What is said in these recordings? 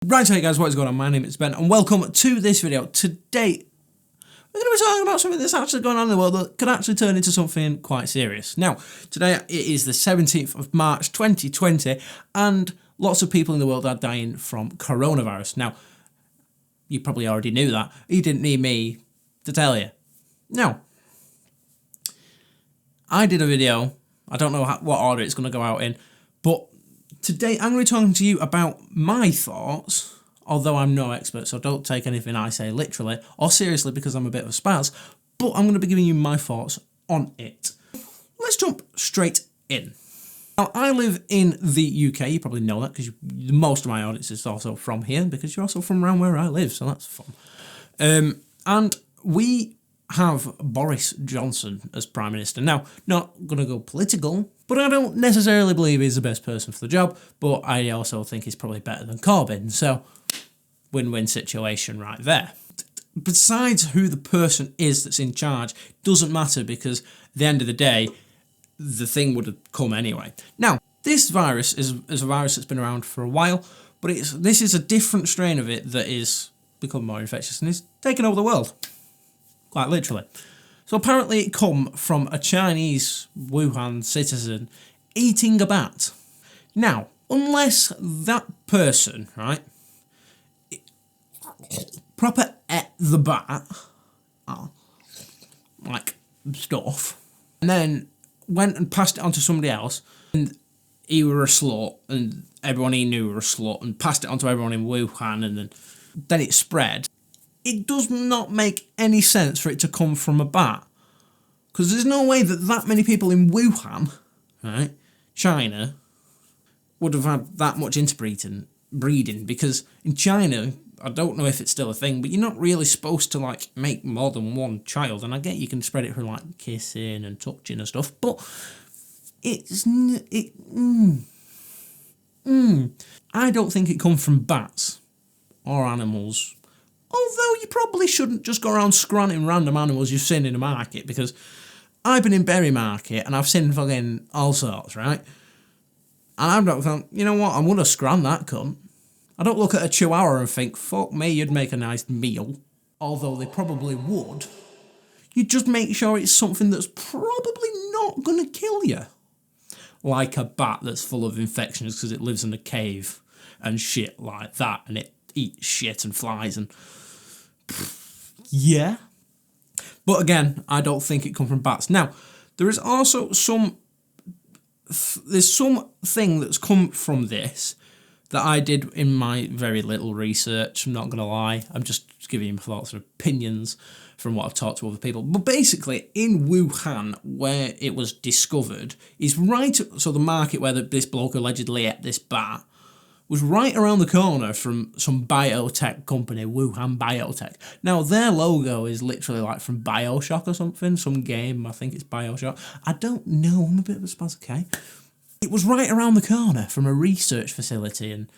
Right, hey guys, what is going on? My name is Ben and welcome to this video. Today, we're going to be talking about something that's actually going on in the world that could actually turn into something quite serious. Now, today it is the 17th of March 2020 and lots of people in the world are dying from coronavirus. Now, you probably already knew that. You didn't need me to tell you. Now, I did a video. I don't know what order it's going to go out in, but today I'm going to be talking to you about my thoughts, although I'm no expert, so don't take anything I say literally or seriously because I'm a bit of a spaz, but I'm going to be giving you my thoughts on it. Let's jump straight in. Now, I live in the UK, you probably know that because most of my audience is also from here because you're also from around where I live, so that's fun. And we have Boris Johnson as Prime Minister. Now, not going to go political, but I don't necessarily believe he's the best person for the job, but I also think he's probably better than Corbyn, so win-win situation right there. Besides who the person is that's in charge, doesn't matter because at the end of the day, the thing would have come anyway. Now, this virus is a virus that's been around for a while, but this is a different strain of it that is become more infectious and is taking over the world. Quite literally. So apparently it come from a Chinese Wuhan citizen eating a bat. Now, unless that person, right, proper ate the bat, like stuff, and then went and passed it on to somebody else, and he were a slut, and everyone he knew were a slut, and passed it on to everyone in Wuhan, and then it spread. It does not make any sense for it to come from a bat. Because there's no way that many people in Wuhan, right, China, would have had that much interbreeding. Because in China, I don't know if it's still a thing, but you're not really supposed to, like, make more than one child. And I get you can spread it through, like, kissing and touching and stuff, but I don't think it comes from bats or animals. Although you probably shouldn't just go around scranting random animals you've seen in the market, because I've been in Berry Market and I've seen fucking all sorts, right? And I've not thought, you know what, I'm gonna scran that cunt. I don't look at a chihuahua and think, fuck me, you'd make a nice meal. Although they probably would. You just make sure it's something that's probably not gonna kill you. Like a bat that's full of infections because it lives in a cave and shit like that, and it eats shit and flies and... yeah. But again, I don't think it comes from bats. Now, there is also there's something that's come from this that I did in my very little research. I'm not going to lie. I'm just giving you my thoughts and opinions from what I've talked to other people. But basically, in Wuhan, where it was discovered, is right... so the market where this bloke allegedly ate this bat was right around the corner from some biotech company, Wuhan Biotech. Now, their logo is literally like from Bioshock or something, some game, I think it's Bioshock. I don't know, I'm a bit of a spaz, okay? It was right around the corner from a research facility and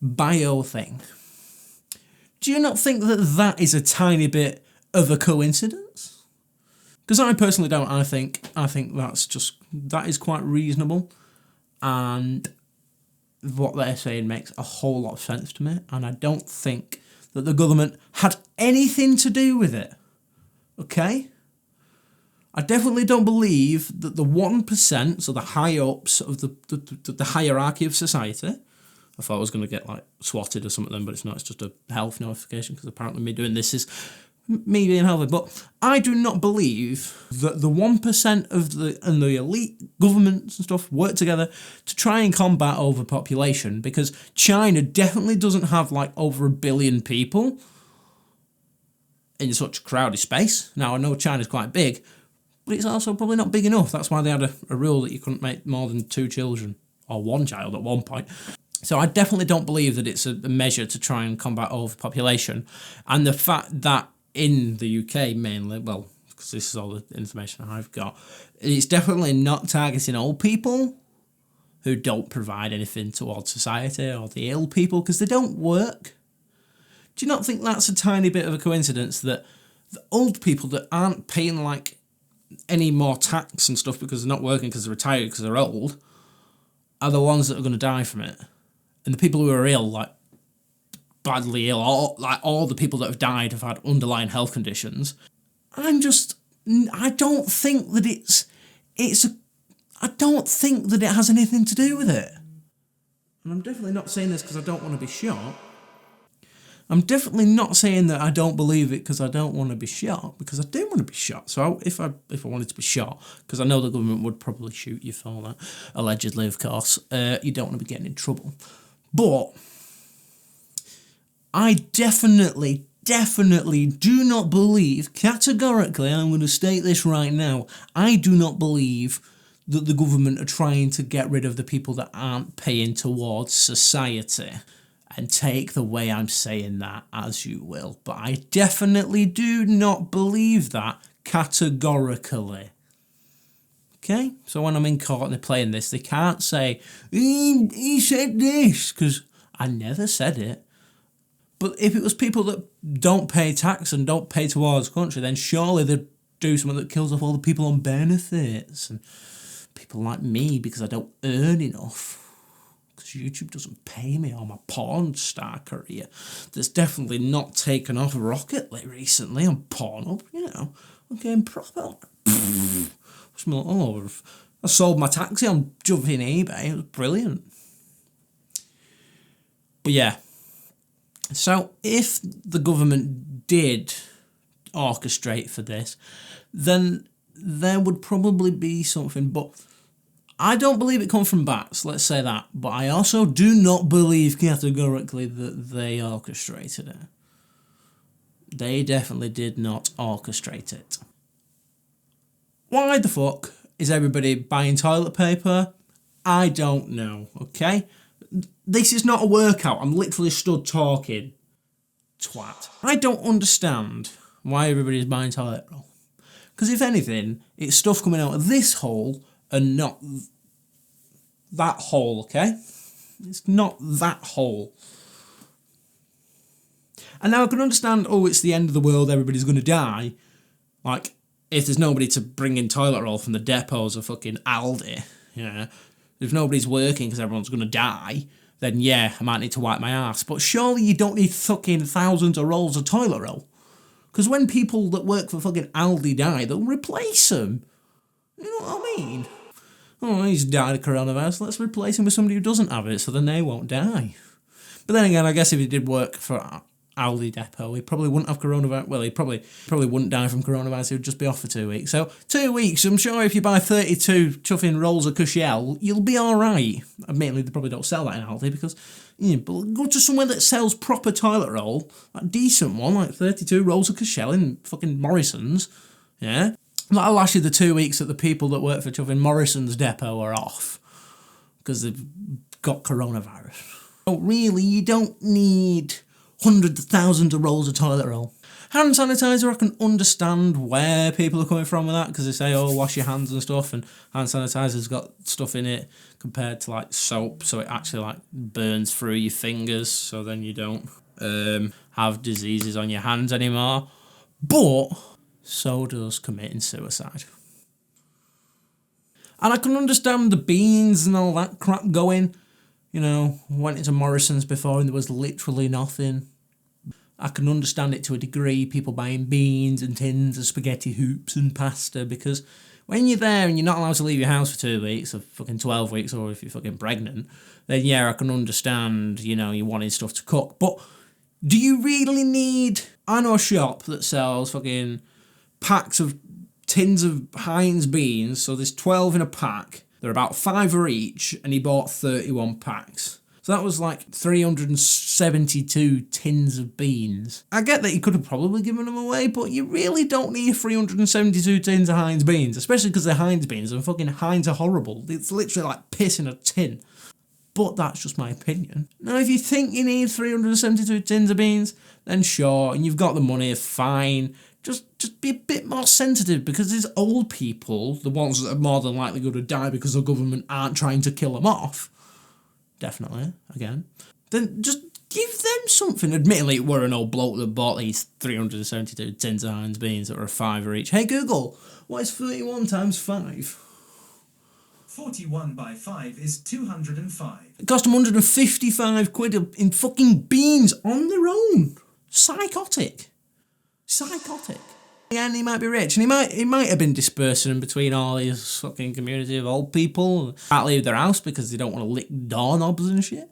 bio thing. Do you not think that that is a tiny bit of a coincidence? Because I personally don't. I think that is quite reasonable, and what they're saying makes a whole lot of sense to me, and I don't think that the government had anything to do with it. Okay? I definitely don't believe that the 1%, so the high-ups of the hierarchy of society... I thought I was going to get, like, swatted or something, but it's not. It's just a health notification, because apparently me doing this is me being healthy. But I do not believe that the 1% of the elite governments and stuff work together to try and combat overpopulation, because China definitely doesn't have, like, over 1 billion people in such a crowded space. Now, I know China's quite big, but it's also probably not big enough. That's why they had a rule that you couldn't make more than 2 children, or 1 child at one point. So I definitely don't believe that it's a measure to try and combat overpopulation. And the fact that in the UK mainly, well, because this is all the information I've got, it's definitely not targeting old people who don't provide anything towards society, or the ill people, because they don't work. Do you not think that's a tiny bit of a coincidence that the old people that aren't paying, like, any more tax and stuff because they're not working because they're retired because they're old are the ones that are going to die from it? And the people who are ill, like, badly ill, or like all the people that have died have had underlying health conditions. I don't think that I don't think that it has anything to do with it. And I'm definitely not saying this because I don't want to be shot. I'm definitely not saying that I don't believe it because I don't want to be shot, because I do want to be shot. So if I wanted to be shot, because I know the government would probably shoot you for that, allegedly, of course, you don't want to be getting in trouble. But I definitely do not believe, categorically, I'm going to state this right now, I do not believe that the government are trying to get rid of the people that aren't paying towards society. And take the way I'm saying that as you will. But I definitely do not believe that categorically. Okay? So when I'm in court and they're playing this, they can't say, he said this, because I never said it. But if it was people that don't pay tax and don't pay towards the country, then surely they'd do something that kills off all the people on benefits and people like me because I don't earn enough. YouTube doesn't pay me on my porn star career. That's definitely not taken off rocketly recently on Pornhub, you know. I'm getting proper. All over. I sold my taxi on jumping eBay. It was brilliant. But yeah. So if the government did orchestrate for this, then there would probably be something, but I don't believe it comes from bats, let's say that, but I also do not believe categorically that they orchestrated it. They definitely did not orchestrate it. Why the fuck is everybody buying toilet paper? I don't know, okay? This is not a workout, I'm literally stood talking. Twat. I don't understand why everybody's buying toilet roll. Because if anything, it's stuff coming out of this hole and not that hole, okay? It's not that hole. And now I can understand, it's the end of the world, everybody's going to die. Like, if there's nobody to bring in toilet roll from the depots of fucking Aldi, yeah, if nobody's working because everyone's going to die, then yeah, I might need to wipe my ass. But surely you don't need fucking thousands of rolls of toilet roll. Because when people that work for fucking Aldi die, they'll replace them. You know what I mean? He's died of coronavirus, let's replace him with somebody who doesn't have it so then they won't die. But then again, I guess if he did work for Aldi Depot, he probably wouldn't have coronavirus. Well, he probably wouldn't die from coronavirus, he would just be off for 2 weeks. So 2 weeks, I'm sure if you buy 32 chuffing rolls of Cushell, you'll be alright. Admittedly, they probably don't sell that in Aldi because, but go to somewhere that sells proper toilet roll, a decent one, like 32 rolls of Cushell in fucking Morrison's, yeah? That'll last you the 2 weeks that the people that work for chuffing Morrison's depot are off because they've got coronavirus. So really, you don't need hundreds of thousands of rolls of toilet roll. Hand sanitizer, I can understand where people are coming from with that because they say, wash your hands and stuff, and hand sanitizer's got stuff in it compared to like soap, so it actually like burns through your fingers, so then you don't have diseases on your hands anymore. But so does committing suicide. And I can understand the beans and all that crap going. Went into Morrison's before and there was literally nothing. I can understand it to a degree, people buying beans and tins of spaghetti hoops and pasta, because when you're there and you're not allowed to leave your house for 2 weeks, or fucking 12 weeks, or if you're fucking pregnant, then yeah, I can understand, you wanting stuff to cook. But do you really need... I know a shop that sells fucking packs of tins of Heinz beans, so there's 12 in a pack. They're about £5 each, and he bought 31 packs. So that was like 372 tins of beans. I get that he could have probably given them away, but you really don't need 372 tins of Heinz beans, especially because they're Heinz beans, and fucking Heinz are horrible. It's literally like piss in a tin. But that's just my opinion. Now, if you think you need 372 tins of beans, then sure, and you've got the money, fine. Just be a bit more sensitive, because these old people, the ones that are more than likely going to die because the government aren't trying to kill them off, definitely, again, then just give them something. Admittedly, it were an old bloke that bought these 372 tins of Heinz beans that were £5 each. Hey Google, what is 31 times 5? 41 by 5 is 205. It cost them 155 quid in fucking beans on their own. Psychotic. Yeah, and he might be rich, and he might have been dispersing them between all his fucking community of old people. Can't leave their house because they don't want to lick doorknobs and shit.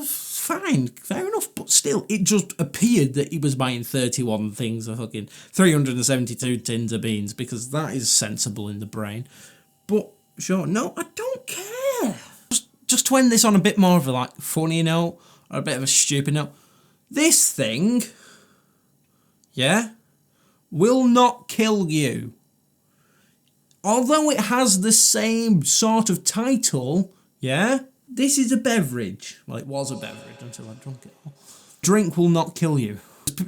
Fine, fair enough, but still, it just appeared that he was buying 31 things of fucking 372 tins of beans, because that is sensible in the brain. But sure, no, I don't care. Just to end this on a bit more of a like funny note, or a bit of a stupid note. This thing, yeah, will not kill you. Although it has the same sort of title, yeah, this is a beverage. Well, it was a beverage until I drank it all. Drink will not kill you.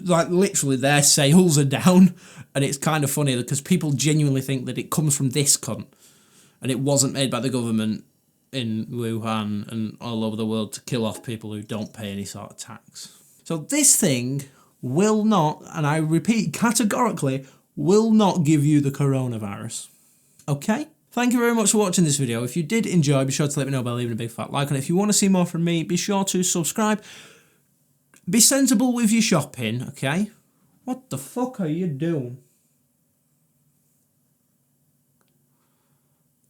Like, literally, their sales are down, and it's kind of funny because people genuinely think that it comes from this cunt, and it wasn't made by the government in Wuhan and all over the world to kill off people who don't pay any sort of tax. So this thing will not, and I repeat categorically, will not give you the coronavirus. Okay? Thank you very much for watching this video. If you did enjoy, be sure to let me know by leaving a big fat like on it. If you want to see more from me, be sure to subscribe. Be sensible with your shopping, okay? What the fuck are you doing?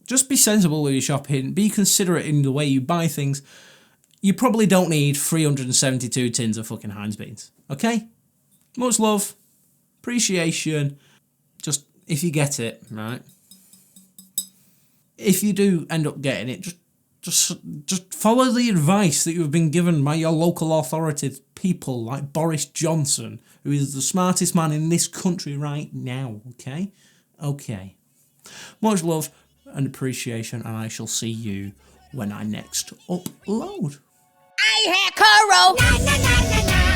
Just be sensible with your shopping. Be considerate in the way you buy things. You probably don't need 372 tins of fucking Heinz beans, okay? Much love, appreciation. Just, if you get it, right? If you do end up getting it, just follow the advice that you've been given by your local authority people like Boris Johnson, who is the smartest man in this country right now, okay? Okay. Much love and appreciation, and I shall see you when I next upload. I had Kuro.